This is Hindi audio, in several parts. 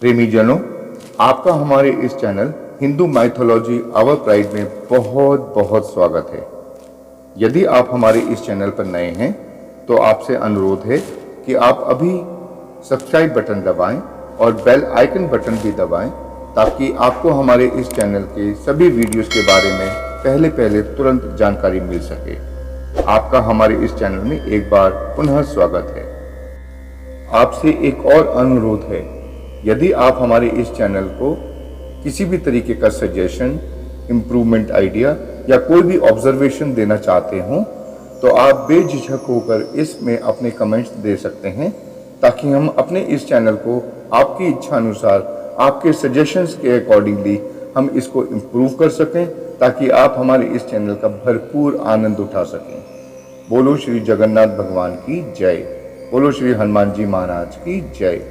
प्रेमीजनों, आपका हमारे इस channel Hindu mythology our pride में बहुत बहुत स्वागत है। यदि आप हमारे इस चैनल पर नए हैं तो आपसे अनुरोध है कि आप अभी सब्सक्राइब बटन दबाएं और बेल आइकन बटन भी दबाएं ताकि आपको हमारे इस चैनल के सभी वीडियोस के बारे में पहले तुरंत जानकारी मिल सके। आपका हमारे इस चैनल में एक बार पुनः स्वागत है। आपसे एक और अनुरोध है, यदि आप हमारे इस चैनल को किसी भी तरीके का सजेशन, इम्प्रूवमेंट आइडिया या कोई भी ऑब्जर्वेशन देना चाहते हो तो आप बेझिझक होकर इसमें अपने कमेंट्स दे सकते हैं ताकि हम अपने इस चैनल को आपकी इच्छा अनुसार, आपके सजेशंस के अकॉर्डिंगली हम इसको इम्प्रूव कर सकें ताकि आप हमारे इस चैनल का भरपूर आनंद उठा सकें। बोलो श्री जगन्नाथ भगवान की जय। बोलो श्री हनुमान जी महाराज की जय।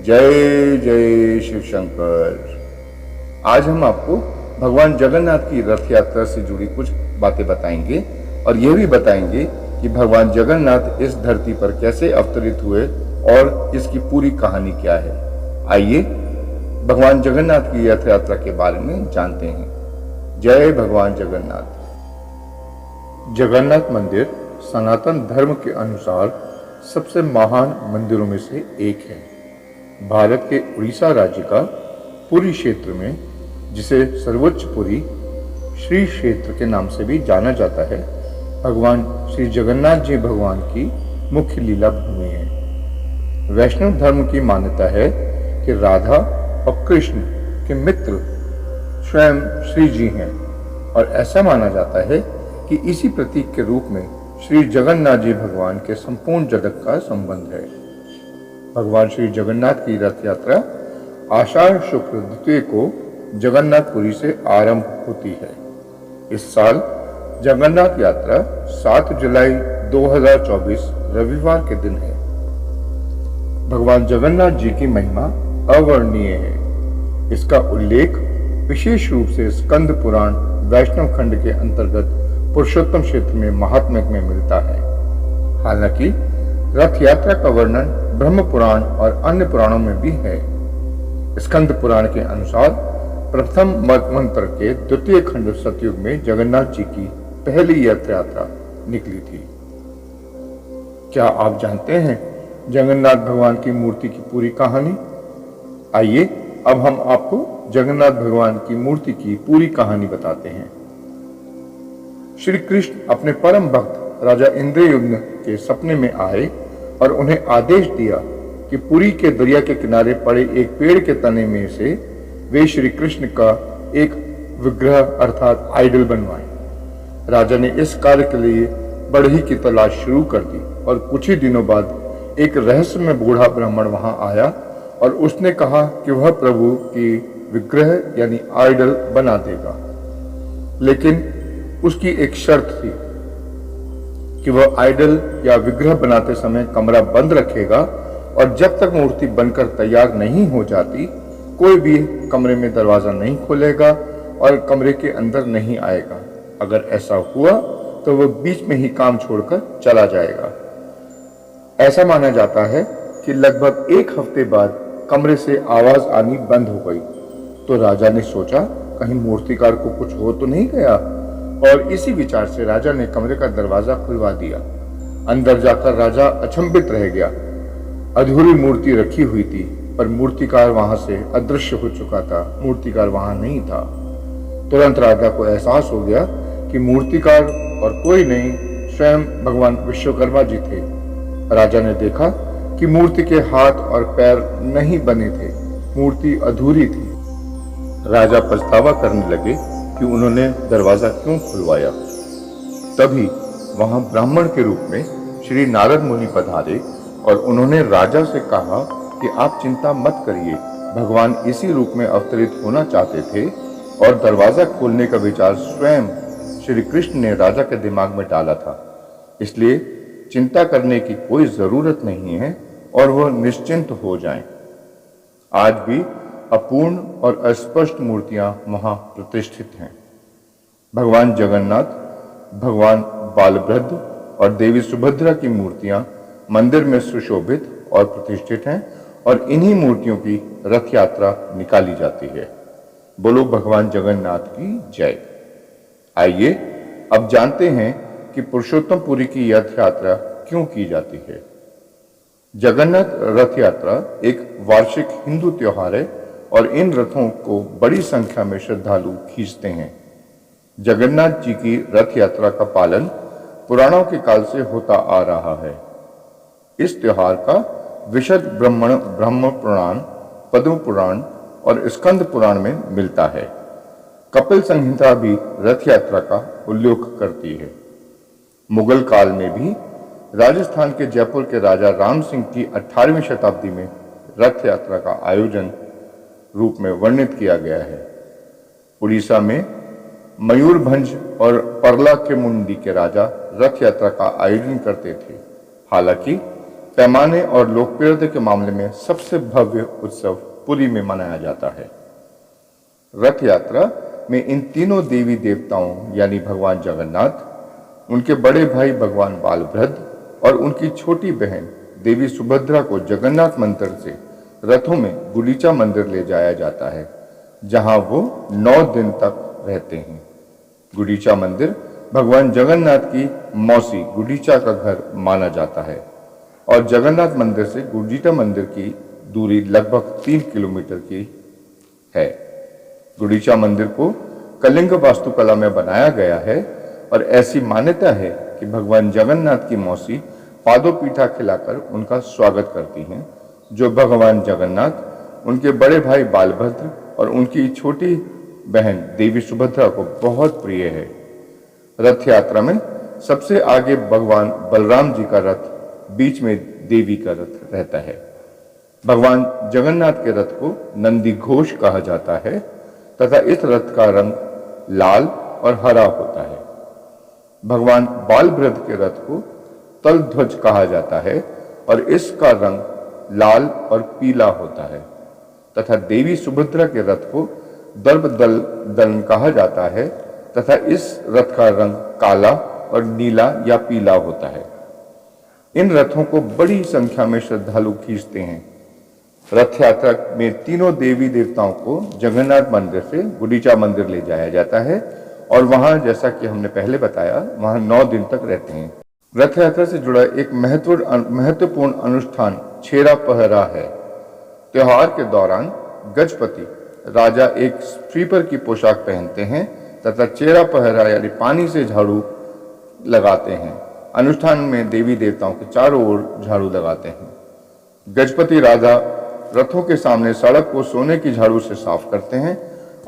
जय जय शिव शंकर। आज हम आपको भगवान जगन्नाथ की रथ यात्रा से जुड़ी कुछ बातें बताएंगे और यह भी बताएंगे कि भगवान जगन्नाथ इस धरती पर कैसे अवतरित हुए और इसकी पूरी कहानी क्या है। आइए भगवान जगन्नाथ की रथ यात्रा के बारे में जानते हैं। जय भगवान जगन्नाथ। जगन्नाथ मंदिर सनातन धर्म के अनुसार सबसे महान मंदिरों में से एक है। भारत के उड़ीसा राज्य का पुरी क्षेत्र में, जिसे सर्वोच्च पुरी श्री क्षेत्र के नाम से भी जाना जाता है, भगवान श्री जगन्नाथ जी भगवान की मुख्य लीला भूमि है। वैष्णव धर्म की मान्यता है कि राधा और कृष्ण के मित्र स्वयं श्री जी हैं और ऐसा माना जाता है कि इसी प्रतीक के रूप में श्री जगन्नाथ जी भगवान के संपूर्ण जगत का संबंध है। भगवान श्री जगन्नाथ की रथ यात्रा आषाढ़ शुक्ल द्वितीय को जगन्नाथपुरी से आरंभ होती है। इस साल जगन्नाथ यात्रा 7 जुलाई 2024 रविवार के दिन है। भगवान जगन्नाथ जी की महिमा अवर्णनीय है। इसका उल्लेख विशेष रूप से स्कंद पुराण वैष्णव खंड के अंतर्गत पुरुषोत्तम क्षेत्र में महात्म्य में मिलता है। हालांकि रथ यात्रा का वर्णन ब्रह्म पुराण और अन्य पुराणों में भी है। स्कंद पुराण के अनुसार प्रथम मंत्र के द्वितीय खंड सतयुग में जगन्नाथ जी की पहली रथ यात्रा निकली थी। क्या आप जानते हैं जगन्नाथ भगवान की मूर्ति की पूरी कहानी? आइए अब हम आपको जगन्नाथ भगवान की मूर्ति की पूरी कहानी बताते हैं। श्री कृष्ण अपने परम भक्त राजा इंद्रयुम्न के सपने में आए और उन्हें आदेश दिया कि पुरी के दरिया के किनारे पड़े एक पेड़ के तने में से वे श्री कृष्ण का एक विग्रह अर्थात आइडल बनवाएं। राजा ने इस कार्य के लिए बढ़ई की तलाश शुरू कर दी और कुछ ही दिनों बाद एक रहस्यमय बूढ़ा ब्राह्मण वहां आया और उसने कहा कि वह प्रभु की विग्रह यानी आइडल बना देगा, लेकिन उसकी एक शर्त थी कि वह आइडल या विग्रह बनाते समय कमरा बंद रखेगा और जब तक मूर्ति बनकर तैयार नहीं हो जाती कोई भी कमरे में दरवाजा नहीं खोलेगा और कमरे के अंदर नहीं आएगा। अगर ऐसा हुआ तो वह बीच में ही काम छोड़कर चला जाएगा। ऐसा माना जाता है कि लगभग 1 हफ्ते बाद कमरे से आवाज आनी बंद हो गई तो राजा ने सोचा कहीं मूर्तिकार को कुछ हो तो नहीं गया, और इसी विचार से राजा ने कमरे का दरवाजा खुलवा दिया। अंदर जाकर राजा अचंभित रह गया। अधूरी मूर्ति रखी हुई थी पर मूर्तिकार वहां से अदृश्य हो चुका था। मूर्तिकार वहां नहीं था। तुरंत राजा को एहसास हो गया कि मूर्तिकार और कोई नहीं, स्वयं भगवान विश्वकर्मा जी थे। राजा ने देखा कि मूर्ति के हाथ और पैर नहीं बने थे, मूर्ति अधूरी थी। राजा पछतावा करने लगे कि उन्होंने दरवाजा क्यों खुलवाया। तभी वहां ब्राह्मण के रूप में श्री नारद मुनि पधारे और उन्होंने राजा से कहा कि आप चिंता मत करिए, भगवान इसी रूप में अवतरित होना चाहते थे और दरवाजा खोलने का विचार स्वयं श्री कृष्ण ने राजा के दिमाग में डाला था, इसलिए चिंता करने की कोई जरूरत नहीं है और वह निश्चिंत हो जाएं। आज भी अपूर्ण और अस्पष्ट मूर्तियां वहां प्रतिष्ठित हैं। भगवान जगन्नाथ, भगवान बालभद्र और देवी सुभद्रा की मूर्तियां मंदिर में सुशोभित और प्रतिष्ठित हैं और इन्हीं मूर्तियों की रथ यात्रा निकाली जाती है। बोलो भगवान जगन्नाथ की जय। आइए अब जानते हैं कि पुरुषोत्तमपुरी की रथ यात्रा क्यों की जाती है। जगन्नाथ रथ यात्रा एक वार्षिक हिंदू त्योहार है और इन रथों को बड़ी संख्या में श्रद्धालु खींचते हैं। जगन्नाथ जी की रथ यात्रा का पालन पुराणों के काल से होता आ रहा है। इस त्योहार का विशद ब्रह्म पुराण, पद्म पुराण और स्कंद पुराण में मिलता है। कपिल संहिता भी रथ यात्रा का उल्लेख करती है। मुगल काल में भी राजस्थान के जयपुर के राजा राम सिंह की 18वीं शताब्दी में रथ यात्रा का आयोजन रूप में वर्णित किया गया है। उड़ीसा में मयूरभंज और परला के मुंडी के राजा रथ यात्रा का आयोजन करते थे। हालांकि पैमाने और लोकप्रियता के मामले में सबसे भव्य उत्सव पुरी में मनाया जाता है। रथ यात्रा में इन तीनों देवी देवताओं यानी भगवान जगन्नाथ, उनके बड़े भाई भगवान बालभद्र और उनकी छोटी बहन देवी सुभद्रा को जगन्नाथ मंदिर से रथों में गुंडीचा मंदिर ले जाया जाता है, जहां वो 9 दिन तक रहते हैं। गुंडीचा मंदिर भगवान जगन्नाथ की मौसी गुंडीचा का घर माना जाता है और जगन्नाथ मंदिर से गुंडीचा मंदिर की दूरी लगभग 3 किलोमीटर की है। गुंडीचा मंदिर को कलिंग वास्तुकला में बनाया गया है और ऐसी मान्यता है कि भगवान जगन्नाथ की मौसी पादोपीठा खिलाकर उनका स्वागत करती हैं, जो भगवान जगन्नाथ, उनके बड़े भाई बालभद्र और उनकी छोटी बहन देवी सुभद्रा को बहुत प्रिय है। रथ यात्रा में सबसे आगे भगवान बलराम जी का रथ, बीच में देवी का रथ रहता है। भगवान जगन्नाथ के रथ को नंदी घोष कहा जाता है तथा इस रथ का रंग लाल और हरा होता है। भगवान बालभद्र के रथ को तलध्वज कहा जाता है और इसका रंग लाल और पीला होता है तथा देवी सुभद्रा के रथ को दर्पदलन कहा जाता है तथा इस रथ का रंग काला और नीला या पीला होता है। इन रथों को बड़ी संख्या में श्रद्धालु खींचते हैं। रथ यात्रा में तीनों देवी देवताओं को जगन्नाथ मंदिर से गुंडीचा मंदिर ले जाया जाता है और वहां, जैसा कि हमने पहले बताया, वहां 9 दिन तक रहते हैं। रथ यात्रा से जुड़ा एक महत्वपूर्ण अनुष्ठान छेरा पहरा है। त्योहार के दौरान गजपति राजा एक स्वीपर की पोशाक पहनते हैं तथा चेहरा पहरा यानी पानी से झाड़ू लगाते हैं। अनुष्ठान में देवी देवताओं के चारों ओर झाड़ू लगाते हैं। गजपति राजा रथों के सामने सड़क को सोने की झाड़ू से साफ करते हैं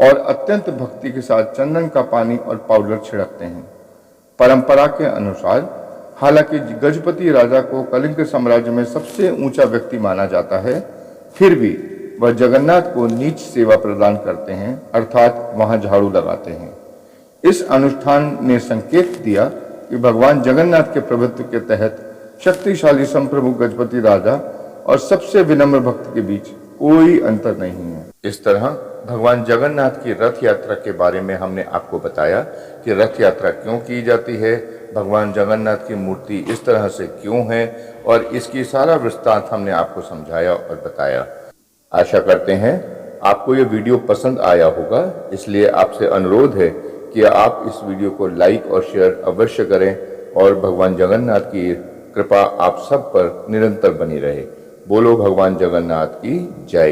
और अत्यंत भक्ति के साथ चंदन का पानी और पाउडर छिड़कते हैं। परंपरा के अनुसार, हालांकि गजपति राजा को कलिंग साम्राज्य में सबसे ऊंचा व्यक्ति माना जाता है, फिर भी वह जगन्नाथ को नीच सेवा प्रदान करते हैं, अर्थात वहां झाड़ू लगाते हैं। इस अनुष्ठान ने संकेत दिया कि भगवान जगन्नाथ के प्रभुत्व के तहत शक्तिशाली संप्रभु गजपति राजा और सबसे विनम्र भक्त के बीच कोई अंतर नहीं है। इस तरह भगवान जगन्नाथ की रथ यात्रा के बारे में हमने आपको बताया कि रथ यात्रा क्यों की जाती है, भगवान जगन्नाथ की मूर्ति इस तरह से क्यों है और इसकी सारा विस्तार हमने आपको समझाया और बताया। आशा करते हैं आपको ये वीडियो पसंद आया होगा, इसलिए आपसे अनुरोध है कि आप इस वीडियो को लाइक और शेयर अवश्य करें और भगवान जगन्नाथ की कृपा आप सब पर निरंतर बनी रहे। बोलो भगवान जगन्नाथ की जय।